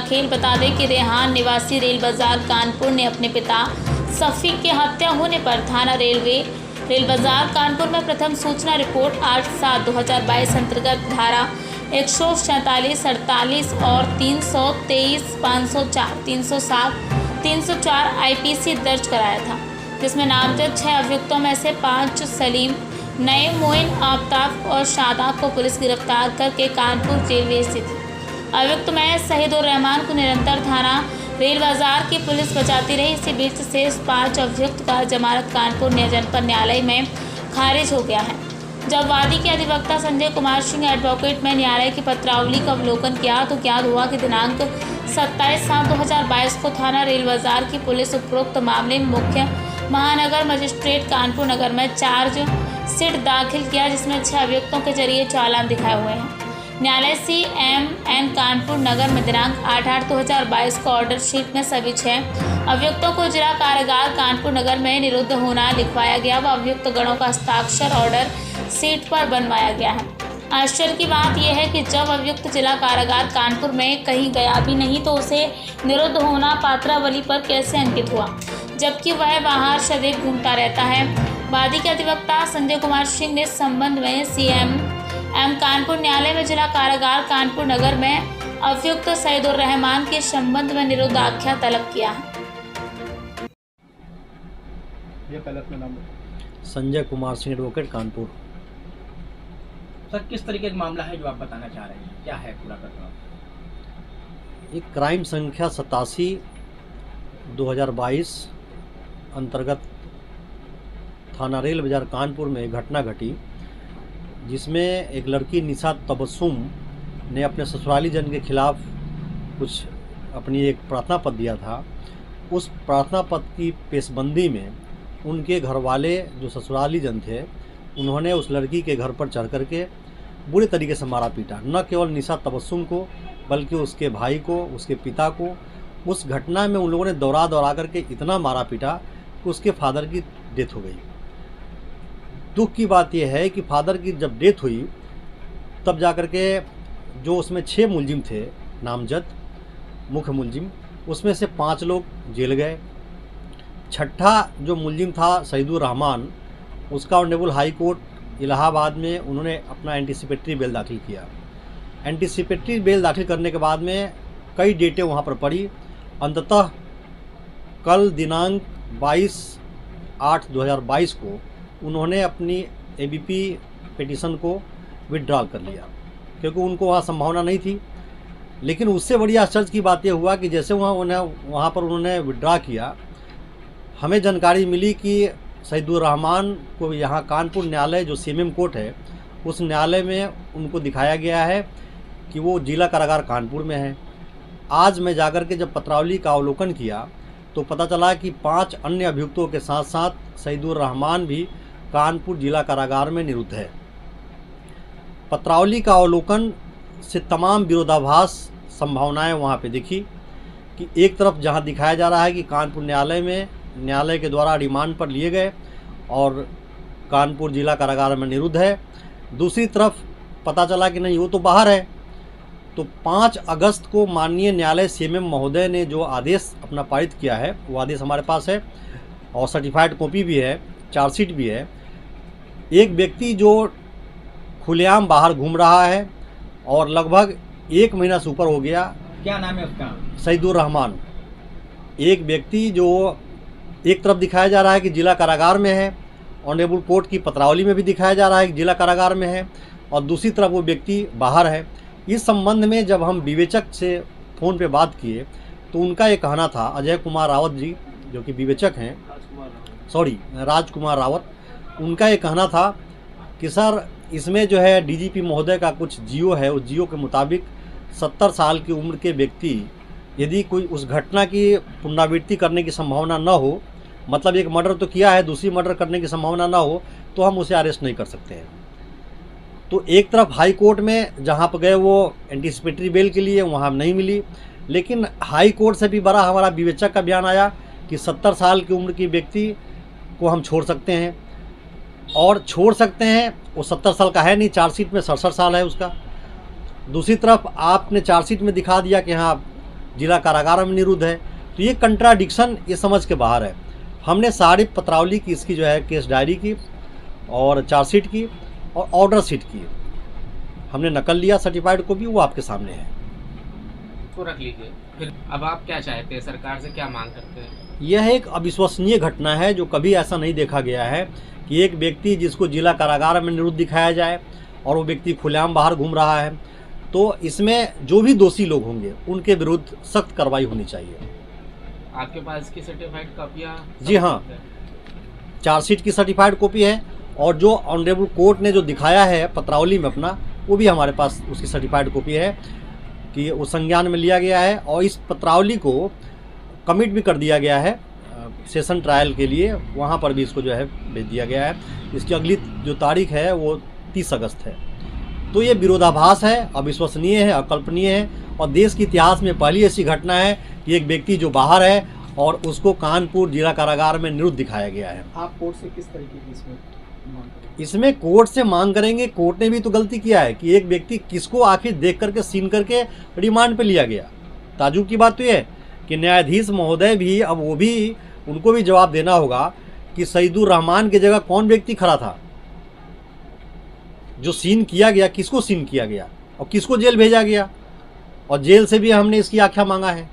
खेल। बता दें कि रेहान निवासी रेल बाजार कानपुर ने अपने पिता शफीक की हत्या होने पर थाना रेल बाजार कानपुर में प्रथम सूचना रिपोर्ट 8/7/2022 अंतर्गत धारा 147, 48 और 323, 504, 307, 304 IPC दर्ज कराया था, जिसमें नामजद 6 अभियुक्तों में से 5 सलीम, नईम, मोइन, आफ्ताब और शादाब को पुलिस गिरफ्तार करके कानपुर जेल भेज दी थी। अभियुक्त में शहीदुर रहमान को निरंतर थाना रेल बाजार की पुलिस बचाती रही। इसी बीच शेष 5 अभियुक्त का जमानत कानपुर जनपद न्यायालय में खारिज हो गया है। जब वादी के अधिवक्ता संजय कुमार सिंह एडवोकेट ने न्यायालय की पत्रावली का अवलोकन किया तो ज्ञात हुआ कि दिनांक 27/7/2022 को थाना रेल बाजार की पुलिस उपरोक्त मामले में मुख्य महानगर मजिस्ट्रेट कानपुर नगर में चार्जशीट दाखिल किया, जिसमें 6 अभियुक्तों के जरिए चालान दिखाए हुए हैं। न्यायालय CMN कानपुर नगर में दिनांक 8/8/2022 को ऑर्डर शीट में सभी 6 अभियुक्तों को जिला कारागार कानपुर नगर में निरुद्ध होना लिखवाया गया व अभियुक्त गणों का हस्ताक्षर ऑर्डर शीट पर बनवाया गया है। आश्चर्य की बात यह है कि जब अभियुक्त जिला कारागार कानपुर में कहीं गया भी नहीं तो उसे निरुद्ध होना पात्रावली पर कैसे अंकित हुआ, जबकि वह बाहर सदैव घूमता रहता है। वादी के अधिवक्ता संजय कुमार सिंह ने इस संबंध में CMM कानपुर न्यायालय में जिला कारागार कानपुर नगर में अभियुक्त शहीदुर रहमान के संबंध में निरुद्ध आख्या तलब किया है। संजय कुमार सिंह एडवोकेट कानपुर। सर, किस तरीके का मामला है जो आप बताना चाह रहे हैं, क्या है पूरा घटना? एक क्राइम संख्या 87/2022 अंतर्गत थाना रेल बाजार कानपुर में एक घटना घटी, जिसमें एक लड़की निशा तबस्सुम ने अपने ससुराली जन के खिलाफ कुछ अपनी एक प्रार्थना पत्र दिया था। उस प्रार्थना पत्र की पेशबंदी में उनके घर वाले जो ससुराली जन थे, उन्होंने उस लड़की के घर पर चढ़ करके बुरे तरीके से मारा पीटा। न केवल निशा तबस्सुम को बल्कि उसके भाई को, उसके पिता को। उस घटना में उन लोगों ने दौड़ा करके इतना मारा पीटा कि उसके फादर की डेथ हो गई। दुख की बात यह है कि फादर की जब डेथ हुई तब जाकर के जो उसमें 6 मुलजिम थे नामजद मुख्य मुलजिम, उसमें से 5 लोग जेल गए। छठा जो मुलजिम था शहीदुर रहमान, उसका ऑनरेबल हाई कोर्ट इलाहाबाद में उन्होंने अपना एंटीसिपेटरी बेल दाखिल किया। एंटीसिपेटरी बेल दाखिल करने के बाद में कई डेटें वहाँ पर पड़ी। अंततः कल दिनांक 22/8/2022 को उन्होंने अपनी ABP पिटीशन को विथड्रॉल कर लिया, क्योंकि उनको वहाँ संभावना नहीं थी। लेकिन उससे बड़ी आश्चर्य की बात यह हुआ कि जैसे वहाँ पर उन्होंने विथड्रॉ किया, हमें जानकारी मिली कि शहीदुर रहमान को यहाँ कानपुर न्यायालय जो CMM कोर्ट है, उस न्यायालय में उनको दिखाया गया है कि वो जिला कारागार कानपुर में है। आज मैं जाकर के जब पत्रावली का अवलोकन किया तो पता चला कि 5 अन्य अभियुक्तों के साथ साथ शहीदुर रहमान भी कानपुर जिला कारागार में निरुद्ध है। पत्रावली का अवलोकन से तमाम विरोधाभास संभावनाएं वहां पे दिखी कि एक तरफ जहां दिखाया जा रहा है कि कानपुर न्यायालय के द्वारा रिमांड पर लिए गए और कानपुर जिला कारागार में निरुद्ध है, दूसरी तरफ पता चला कि नहीं, वो तो बाहर है। तो 5 अगस्त को माननीय न्यायालय CMM महोदय ने जो आदेश अपना पारित किया है, वो आदेश हमारे पास है और सर्टिफाइड कॉपी भी है, चार्जशीट भी है। एक व्यक्ति जो खुलेआम बाहर घूम रहा है और लगभग 1 महीना से ऊपर हो गया। क्या नाम है उसका? शहीदुर रहमान। एक व्यक्ति जो एक तरफ दिखाया जा रहा है कि जिला कारागार में है, ऑनरेबल कोर्ट की पत्रावली में भी दिखाया जा रहा है कि जिला कारागार में है, और दूसरी तरफ वो व्यक्ति बाहर है। इस संबंध में जब हम विवेचक से फ़ोन पे बात किए तो उनका ये कहना था, अजय कुमार रावत जी जो कि विवेचक हैं, राजकुमार रावत, उनका ये कहना था कि सर इसमें जो है DGP महोदय का कुछ जियो है, उस जियो के मुताबिक 70 साल की उम्र के व्यक्ति यदि कोई उस घटना की पुनरावृत्ति करने की संभावना न हो, मतलब एक मर्डर तो किया है, दूसरी मर्डर करने की संभावना ना हो, तो हम उसे अरेस्ट नहीं कर सकते हैं। तो एक तरफ हाई कोर्ट में जहाँ पर गए वो एंटीसिपेटरी बेल के लिए, वहाँ नहीं मिली, लेकिन हाई कोर्ट से भी बड़ा हमारा विवेचक का बयान आया कि 70 साल की उम्र की व्यक्ति को हम छोड़ सकते हैं, और छोड़ सकते हैं, वो 70 साल का है नहीं, चार्जशीट में 67 साल है उसका। दूसरी तरफ आपने चार्जशीट में दिखा दिया कि हाँ जिला कारागार में निरुद्ध है। तो ये कंट्राडिक्शन ये समझ के बाहर है। हमने सारी पत्रावली की इसकी जो है केस डायरी की और चार्जशीट की और ऑर्डर शीट की हमने नकल लिया, सर्टिफाइड कॉपी वो आपके सामने है। को रख लीजिए। फिर अब आप क्या चाहते हैं, सरकार से क्या मांग करते हैं? यह एक अविश्वसनीय घटना है जो कभी ऐसा नहीं देखा गया है कि एक व्यक्ति जिसको जिला कारागार में निरुद्ध दिखाया जाए और वो व्यक्ति खुलेआम बाहर घूम रहा है। तो इसमें जो भी दोषी लोग होंगे उनके विरुद्ध सख्त कार्रवाई होनी चाहिए। आपके पास की सर्टिफाइड कॉपियाँ? जी हाँ, चार्जशीट की सर्टिफाइड कॉपी है और जो ऑनरेबल कोर्ट ने जो दिखाया है पत्रावली में अपना, वो भी हमारे पास उसकी सर्टिफाइड कॉपी है कि वो संज्ञान में लिया गया है और इस पत्रावली को कमिट भी कर दिया गया है सेशन ट्रायल के लिए। वहाँ पर भी इसको जो है भेज दिया गया है। इसकी अगली जो तारीख है वो 30 अगस्त है। तो ये विरोधाभास है, अविश्वसनीय है, अकल्पनीय है और देश के इतिहास में पहली ऐसी घटना है कि एक व्यक्ति जो बाहर है और उसको कानपुर जिला कारागार में निरुद्ध दिखाया गया है। आप कोर्ट से किस तरीके की इसमें कोर्ट से मांग करेंगे। कोर्ट ने भी तो गलती किया है कि एक व्यक्ति किसको आखिर देख करके सीन करके रिमांड पे लिया गया। ताजुब की बात तो ये है कि न्यायाधीश महोदय भी अब वो भी उनको भी जवाब देना होगा कि सईदुर रहमान की जगह कौन व्यक्ति खड़ा था, जो सीन किया गया, किसको सीन किया गया और किसको जेल भेजा गया। और जेल से भी हमने इसकी आख्या मांगा है।